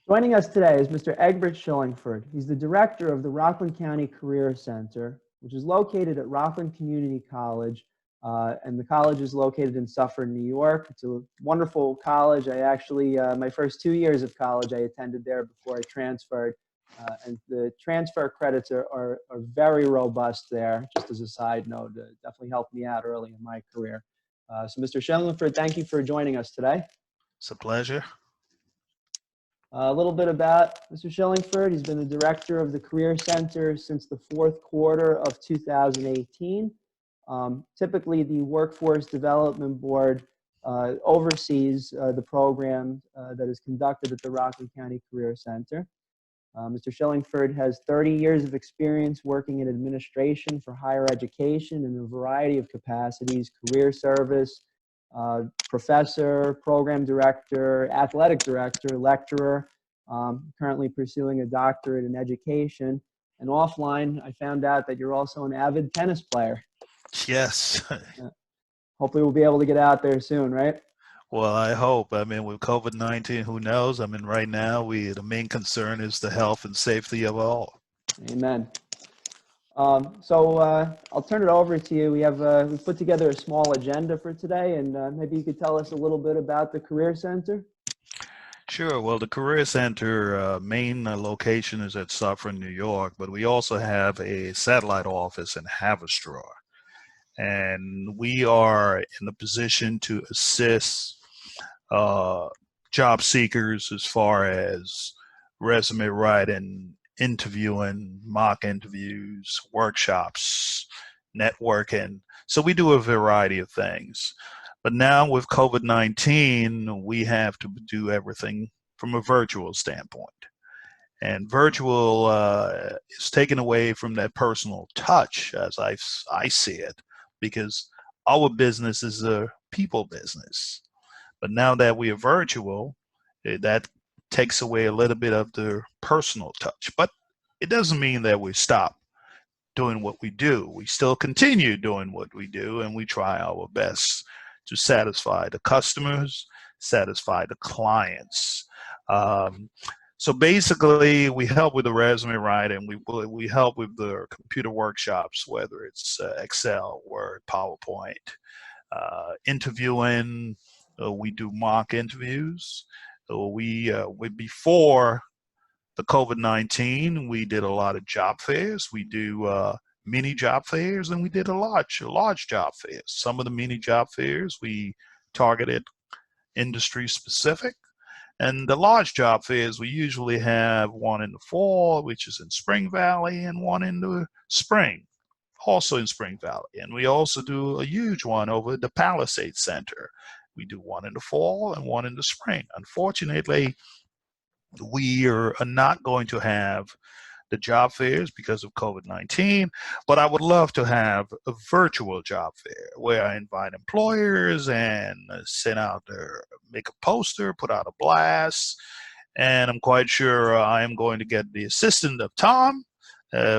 Joining us today is Mr. Egbert Shillingford. He's the director of the Rockland County Career Center, which is located at Rockland Community College, and the college is located in Suffern, New York. It's a wonderful college. I actually, my first 2 years of college, I attended there before I transferred, and the transfer credits are very robust there. Just as a side note, definitely helped me out early in my career. So Mr. Shillingford, thank you for joining us today. It's a pleasure. A little bit about Mr. Shillingford. He's been the director of the Career Center since the fourth quarter of 2018. Typically, the Workforce Development Board oversees the program that is conducted at the Rockland County Career Center. Mr. Shillingford has 30 years of experience working in administration for higher education in a variety of capacities: career service, professor, program director, athletic director, lecturer, currently pursuing a doctorate in education. And offline, I found out that you're also an avid tennis player. Yes. Hopefully we'll be able to get out there soon, right? Well, I hope. I mean, with COVID-19, who knows? I mean, right now, the main concern is the health and safety of all. Amen. I'll turn it over to you. We've put together a small agenda for today, and maybe you could tell us a little bit about the Career Center. Sure. Well, the Career Center main location is at Suffern, New York, but we also have a satellite office in Haverstraw. And we are in a position to assist job seekers as far as resume writing, interviewing, mock interviews, workshops, networking. So we do a variety of things. But now with COVID-19, we have to do everything from a virtual standpoint. And virtual is taken away from that personal touch, as I see it, because our business is a people business. But now that we are virtual, that takes away a little bit of the personal touch. But it doesn't mean that we stop doing what we do. We still continue doing what we do, and we try our best to satisfy the customers, satisfy the clients. So basically, we help with the resume writing. We help with the computer workshops, whether it's Excel, Word, PowerPoint, interviewing. We do mock interviews. Before the COVID-19, we did a lot of job fairs. We do mini job fairs, and we did a large job fairs. Some of the mini job fairs we targeted industry specific. And the large job fairs, we usually have one in the fall, which is in Spring Valley, and one in the spring, also in Spring Valley. And we also do a huge one over at the Palisades Center. We do one in the fall and one in the spring. Unfortunately, we are not going to have the job fairs because of COVID-19, but I would love to have a virtual job fair where I invite employers and send out make a poster, put out a blast, and I'm quite sure I am going to get the assistance of Tom,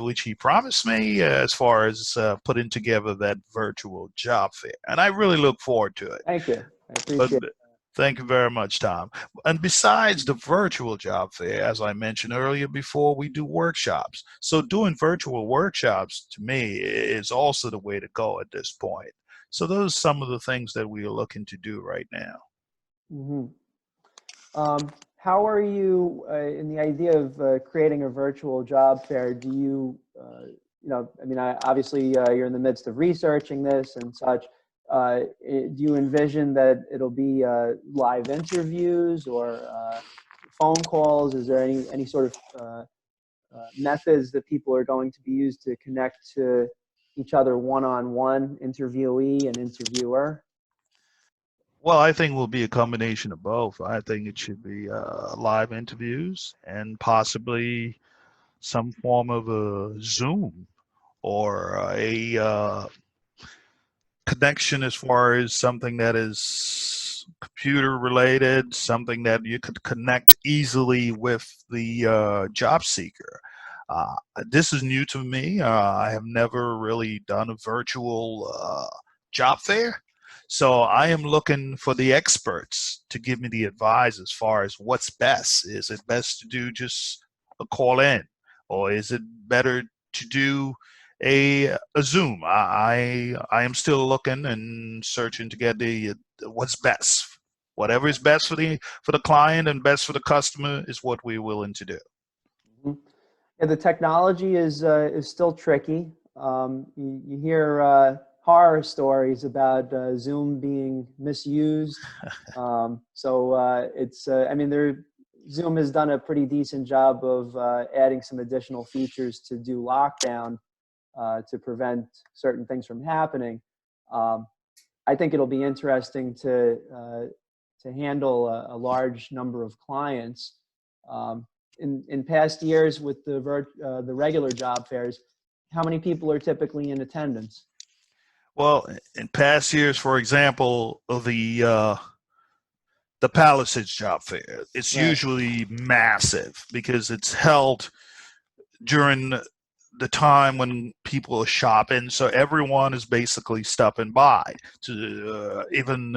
which he promised me as far as putting together that virtual job fair. And I really look forward to it. Thank you. I appreciate it. Thank you very much, Tom. And besides the virtual job fair, as I mentioned earlier before, we do workshops. So doing virtual workshops, to me, is also the way to go at this point. So those are some of the things that we are looking to do right now. Mm-hmm. How are you in the idea of creating a virtual job fair? Do you, obviously you're in the midst of researching this and such. Do you envision that it'll be live interviews or phone calls? Is there any sort of methods that people are going to be used to connect to each other one-on-one, interviewee and interviewer? Well, I think it will be a combination of both. I think it should be live interviews and possibly some form of a Zoom or a connection as far as something that is computer related, something that you could connect easily with the job seeker. This is new to me. I have never really done a virtual job fair. So I am looking for the experts to give me the advice as far as what's best. Is it best to do just a call in, or is it better to do a Zoom? I am still looking and searching to get the what's best. Whatever is best for the client and best for the customer is what we're willing to do. Mhm. Yeah, the technology is still tricky. You hear horror stories about Zoom being misused. I mean, Zoom has done a pretty decent job of adding some additional features to do lockdown to prevent certain things from happening. Um, I think it'll be interesting to handle a large number of clients. Um, in past years with the regular job fairs, how many people are typically in attendance? Well, in past years, for example, the Palisades Job Fair, it's Right. usually massive because it's held during the time when people are shopping, so everyone is basically stopping by to even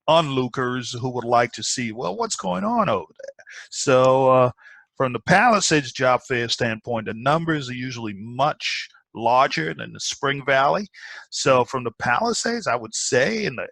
onlookers who would like to see, well, what's going on over there. So from the Palisades Job Fair standpoint, the numbers are usually much larger than the Spring Valley. So from the Palisades, I would say in the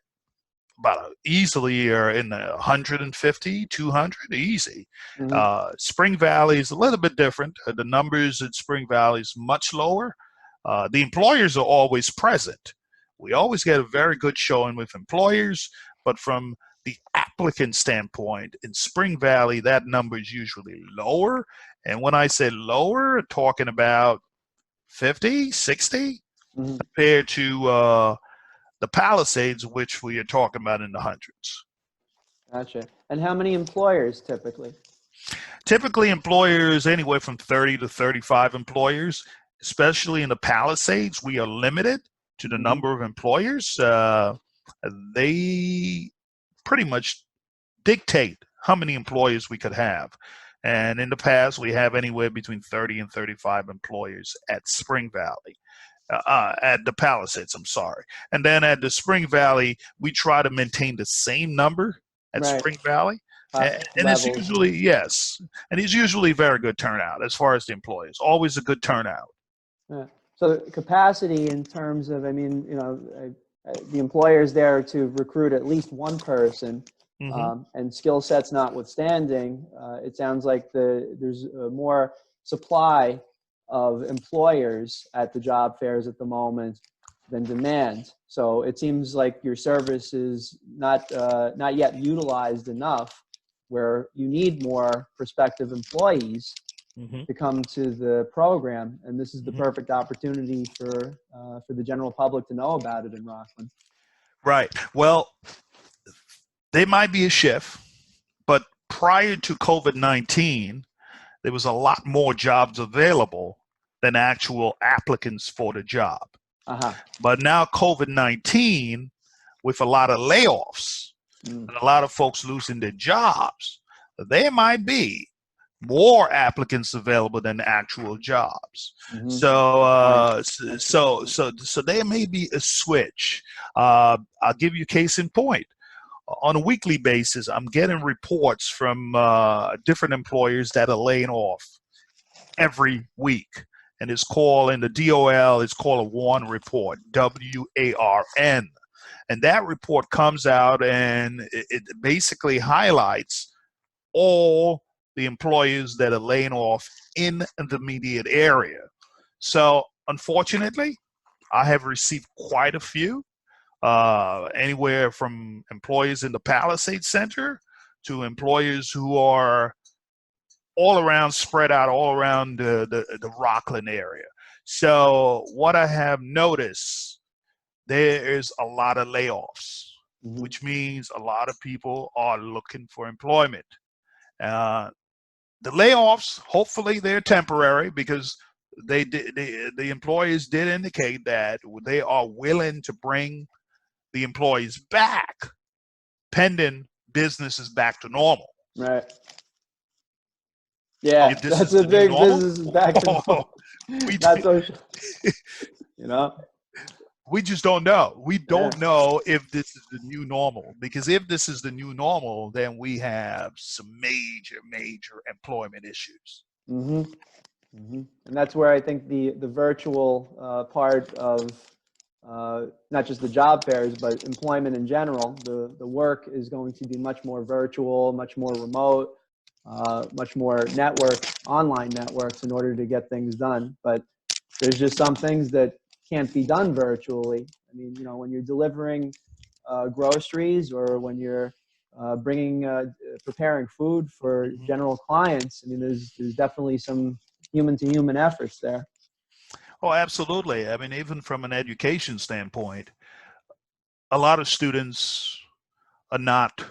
about easily or in the 150, 200, easy. Mhm. Spring Valley is a little bit different. The numbers at Spring Valley is much lower. The employers are always present. We always get a very good showing with employers, but from the applicant standpoint, in Spring Valley, that number is usually lower. And when I say lower, talking about 50, 60 Mhm. compared to the Palisades, which we are talking about in the hundreds. Gotcha. And how many employers typically? Typically, employers anywhere from 30 to 35 employers, especially in the Palisades, we are limited to the Mhm. number of employers. They pretty much dictate how many employers we could have. And in the past, we have anywhere between 30 and 35 employers at Spring Valley. At the Palisades, I'm sorry. And then at the Spring Valley, we try to maintain the same number at Right. Spring Valley. And it's Levels. usually, yes, and it's usually very good turnout as far as the employees. Always a good turnout. Yeah. So capacity in terms of, I mean, the employer's there to recruit at least one person, Hmm. and skill sets notwithstanding, it sounds like there's more supply of employers at the job fairs at the moment than demand. So it seems like your service is not yet utilized enough, where you need more prospective employees Hmm. to come to the program, and this is the Hmm. perfect opportunity for the general public to know about it in Rockland. Right. Well, they might be a shift, but prior to COVID-19, there was a lot more jobs available than actual applicants for the job. Uh-huh. But now COVID-19, with a lot of layoffs Mm. and a lot of folks losing their jobs, there might be more applicants available than actual jobs. Mm-hmm. So, Point. so there may be a switch. I'll give you a case in point. On a weekly basis, I'm getting reports from different employers that are laying off every week. And it's called, in the DOL, it's called a WARN report, WARN. And that report comes out and it basically highlights all the employers that are laying off in the immediate area. So unfortunately, I have received quite a few, anywhere from employees in the Palisades Center to employers who are all around, spread out all around the Rockland area. So what I have noticed, there is a lot of layoffs, Mm-hmm. which means a lot of people are looking for employment. Uh, the layoffs, hopefully they're temporary, because the employers did indicate that they are willing to bring the employees back pending business is back to normal. Right. Yeah, If this that's is a the new big normal, business is back to normal. we Not so, you know. We just don't know. We Yeah. don't know if this is the new normal, because if this is the new normal, then we have some major employment issues. Hmm. Hmm. And that's where I think the virtual part of not just the job fairs, but employment in general, the work is going to be much more virtual, much more remote, much more online networks in order to get things done. But there's just some things that can't be done virtually. I mean, when you're delivering groceries or when you're preparing food for Mhm. general clients, I mean, there's definitely some human to human efforts there. Oh, absolutely. I mean, even from an education standpoint, a lot of students are not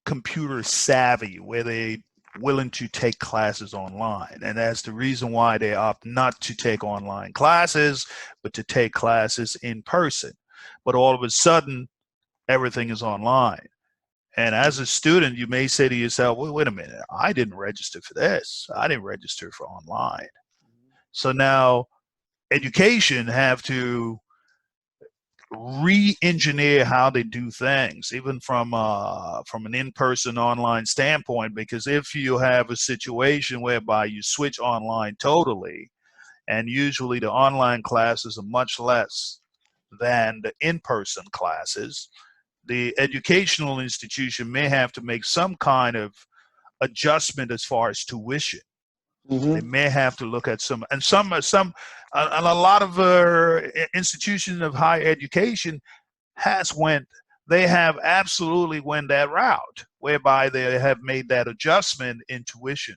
computer savvy where they willing to take classes online, and that's the reason why they opt not to take online classes but to take classes in person. But all of a sudden everything is online, and as a student you may say to yourself, well, wait a minute, I didn't register for this, I didn't register for online. So now education have to re-engineer how they do things, even from an in-person online standpoint. Because if you have a situation whereby you switch online totally, and usually the online classes are much less than the in-person classes, the educational institution may have to make some kind of adjustment as far as tuition. They Hmm. may have to look at and a lot of institutions of higher education has went they have absolutely went that route whereby they have made that adjustment in tuition.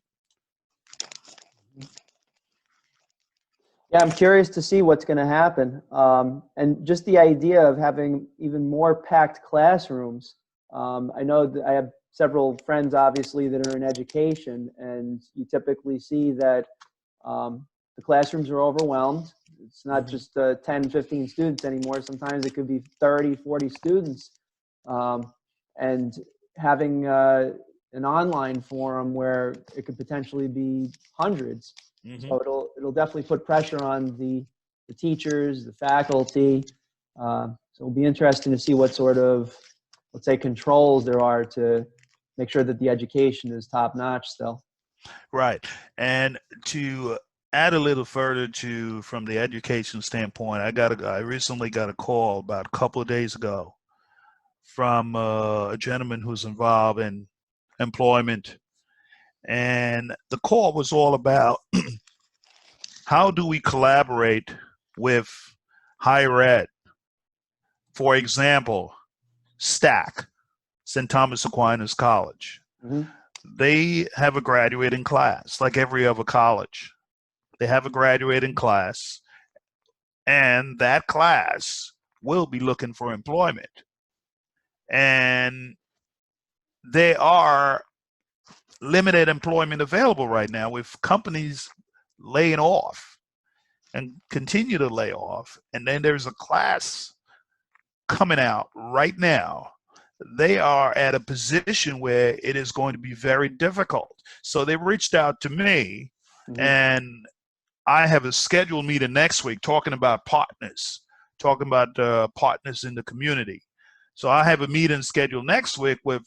Yeah, I'm curious to see what's going to happen. And just the idea of having even more packed classrooms. I know that I have several friends, obviously, that are in education, and you typically see that the classrooms are overwhelmed. It's not Mm-hmm. just 10, 15 students anymore. Sometimes it could be 30, 40 students. Um, and having an online forum where it could potentially be hundreds. Mm-hmm. So it'll definitely put pressure on the teachers, the faculty. So it'll be interesting to see what sort of, let's say, controls there are to make sure that the education is top notch still. Right. And to add a little further to from the education standpoint, I recently got a call about a couple of days ago from a gentleman who's involved in employment, and the call was all about how do we collaborate with higher ed. For example, STAC, St. Thomas Aquinas College. Mm-hmm. They have a graduating class like every other college. They have a graduating class, and that class will be looking for employment. And there are limited employment available right now with companies laying off and continue to lay off. And then there's a class coming out right now. They are at a position where it is going to be very difficult. So they reached out to me, Mm-hmm. and I have a scheduled meeting next week talking about partners in the community. So I have a meeting scheduled next week with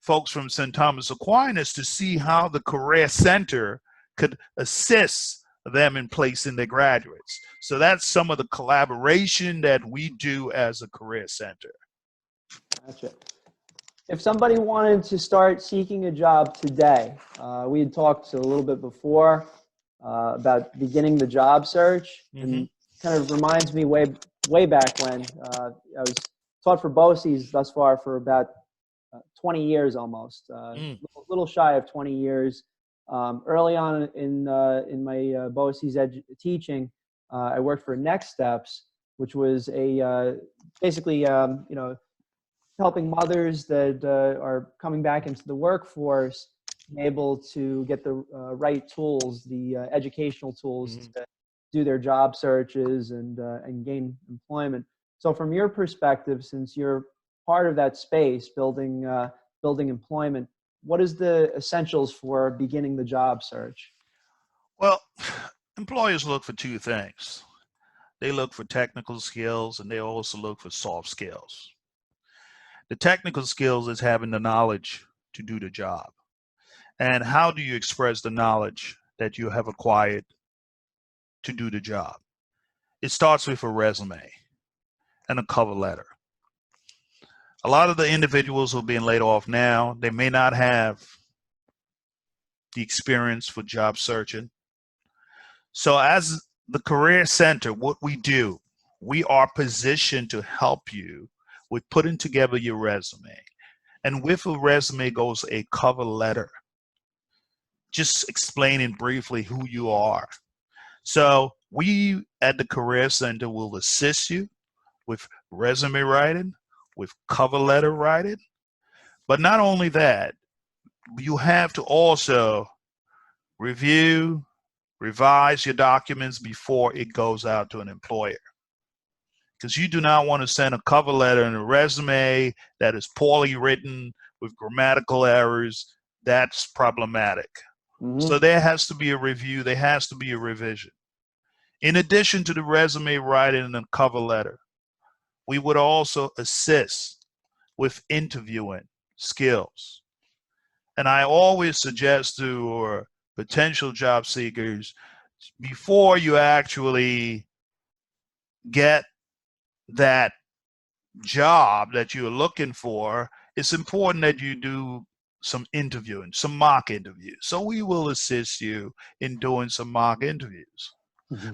folks from St. Thomas Aquinas to see how the Career Center could assist them in placing their graduates. So that's some of the collaboration that we do as a Career Center. Gotcha. If somebody wanted to start seeking a job today, we had talked a little bit before about beginning the job search, Mm-hmm. and kind of reminds me way back when I was taught for BOCES thus far for about 20 years almost, little shy of 20 years. Early on in my BOCES teaching, I worked for Next Steps, which was basically helping mothers that are coming back into the workforce be able to get the right tools, the educational tools Mm-hmm. to do their job searches and gain employment. So from your perspective, since you're part of that space, building employment, what is the essentials for beginning the job search? Well, employers look for two things. They look for technical skills, and they also look for soft skills. The technical skills is having the knowledge to do the job. And how do you express the knowledge that you have acquired to do the job? It starts with a resume and a cover letter. A lot of the individuals who are being laid off now, they may not have the experience for job searching. So as the Career Center, what we do, we are positioned to help you with putting together your resume. And with a resume goes a cover letter, just explaining briefly who you are. So we at the Career Center will assist you with resume writing, with cover letter writing. But not only that, you have to also review, revise your documents before it goes out to an employer. Because you do not want to send a cover letter and a resume that is poorly written with grammatical errors. That's problematic. So there has to be a review. There has to be a revision. In addition to the resume writing and the cover letter, we would also assist with interviewing skills. And I always suggest to potential job seekers, before you actually get that job that you're looking for, it's important that you do some interviewing, some mock interviews. So we will assist you in doing some mock interviews.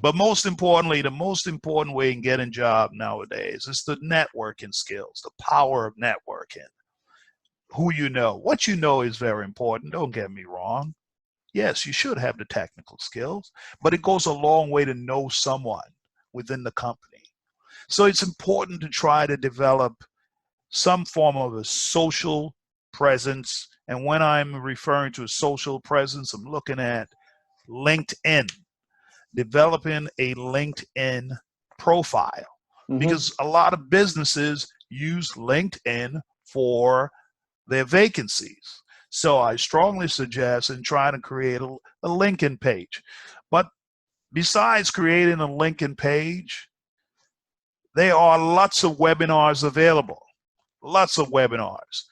But most importantly, the most important way in getting a job nowadays is the networking skills, the power of networking. Who you know. What you know is very important. Don't get me wrong. Yes, you should have the technical skills, but it goes a long way to know someone within the company. So it's important to try to develop some form of a social presence. And when I'm referring to a social presence, I'm looking at LinkedIn, developing a LinkedIn profile, because a lot of businesses use LinkedIn for their vacancies. So I strongly suggest in trying to create a LinkedIn page. But besides creating a LinkedIn page, there are lots of webinars available. Lots of webinars.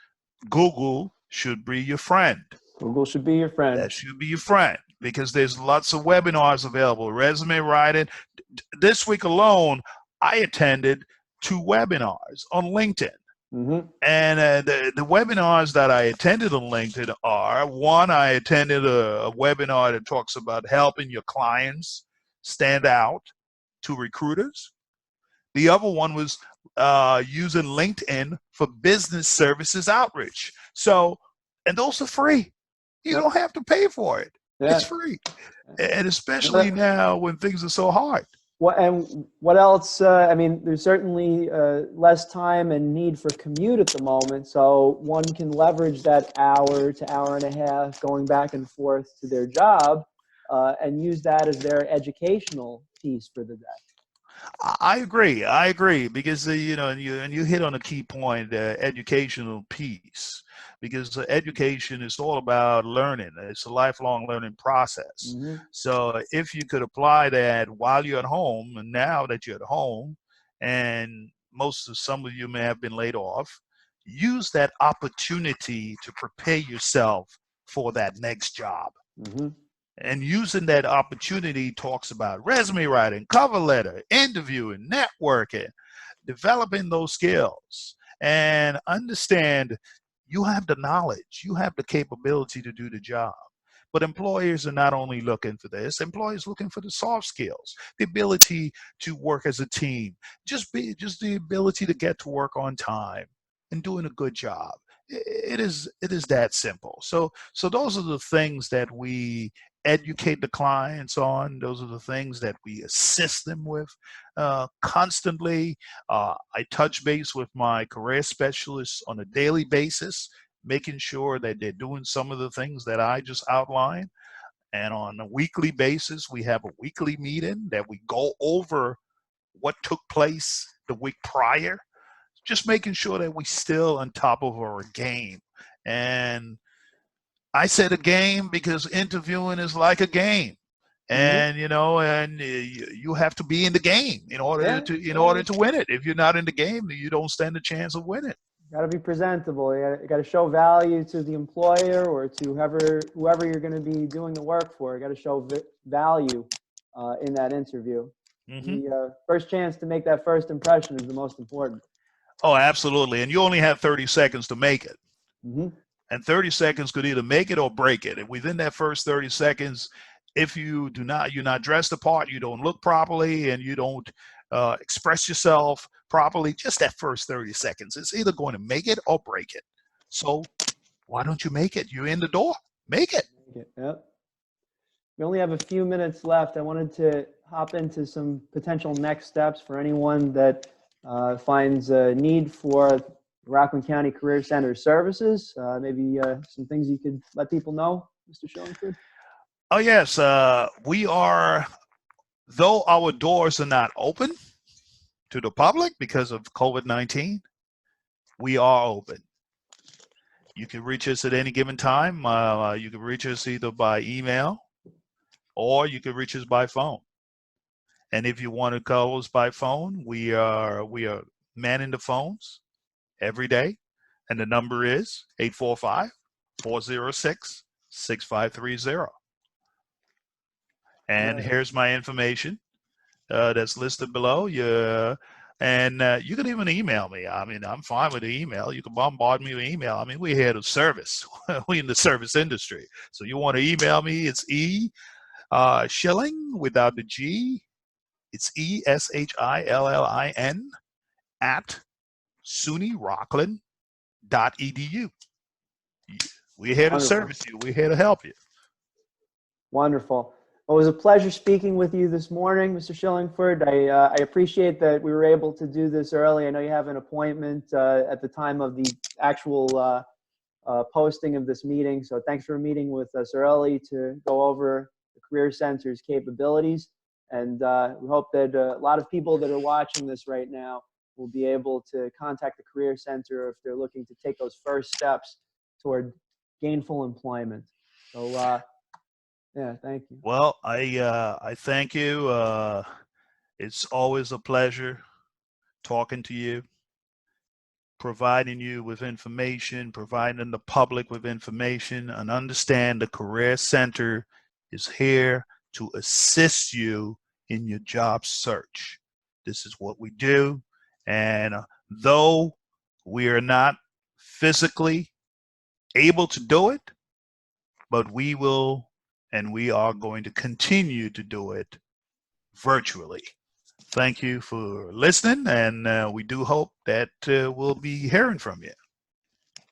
Google should be your friend. Google should be your friend. That should be your friend, because there's lots of webinars available. Resume writing. This week alone, I attended 2 webinars on LinkedIn. And the webinars that I attended on LinkedIn are, one, I attended a webinar that talks about helping your clients stand out to recruiters. The other one was using LinkedIn for business services outreach. So, and those are free. You don't have to pay for it. It's free. And especially now when things are so hard. And what else? I mean, there's certainly less time and need for commute at the moment, so one can leverage that hour to hour and a half going back and forth to their job and use that as their educational piece for the day. I agree, because you know, and you hit on a key point, educational piece, because education is all about learning. It's a lifelong learning process. So if you could apply that while you're at home, and now that you're at home, and some of you may have been laid off, use that opportunity to prepare yourself for that next job. And using that opportunity talks about resume writing, cover letter, interviewing, networking, developing those skills, and understand you have the knowledge, you have the capability to do the job. But employers are not only looking for this, employers looking for the soft skills, the ability to work as a team, just the ability to get to work on time and doing a good job. It is that simple. So those are the things that we educate the clients on. Those are the things that we assist them with constantly. I touch base with my career specialists on a daily basis, making sure that they're doing some of the things that I just outlined. And on a weekly basis, we have a weekly meeting that we go over what took place the week prior, just making sure that we're still on top of our game. And I said a game because interviewing is like a game. and you have to be in the game in order to win it. If you're not in the game, you don't stand a chance of winning. Got to be presentable. You got to show value to the employer or to whoever you're going to be doing the work for. You got to show value in that interview. The first chance to make that first impression is the most important. Oh, absolutely. And you only have 30 seconds to make it. And 30 seconds could either make it or break it. And within that first 30 seconds, if you're not dressed the part, you don't look properly, and you don't express yourself properly, just that first 30 seconds, it's either going to make it or break it. So why don't you make it? You're in the door. Make it. Yep. We only have a few minutes left. I wanted to hop into some potential next steps for anyone that finds a need for Rockland County Career Center services. Maybe some things you could let people know, Mr. Shillingford? Oh, yes. We are, though our doors are not open to the public because of COVID-19, we are open. You can reach us at any given time. You can reach us either by email or you can reach us by phone. And if you want to call us by phone, we are manning the phones every day. And the number is 845-406-6530. And here's my information that's listed below. And you can even email me. I mean, I'm fine with the email. You can bombard me with email. I mean, we're here to service. We're in the service industry. So you want to email me, it's Shilling without the G. It's ESHILLIN at SUNYRockland.edu. We're here to service you. We're here to help you. Wonderful. Well, it was a pleasure speaking with you this morning, Mr. Shillingford. I appreciate that we were able to do this early. I know you have an appointment at the time of the actual posting of this meeting. So thanks for meeting with us early to go over the Career Center's capabilities. And we hope that a lot of people that are watching this right now will be able to contact the Career Center if they're looking to take those first steps toward gainful employment. So, yeah, thank you. Well, I thank you. It's always a pleasure talking to you, providing you with information, providing the public with information, and understand the Career Center is here to assist you in your job search. This is what we do. And though we are not physically able to do it, but we will, and we are going to continue to do it virtually. Thank you for listening, and we do hope that we'll be hearing from you.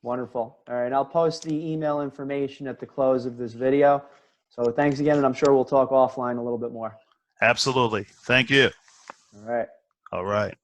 Wonderful. All right, I'll post the email information at the close of this video. So thanks again, and I'm sure we'll talk offline a little bit more. Absolutely. Thank you. All right. All right.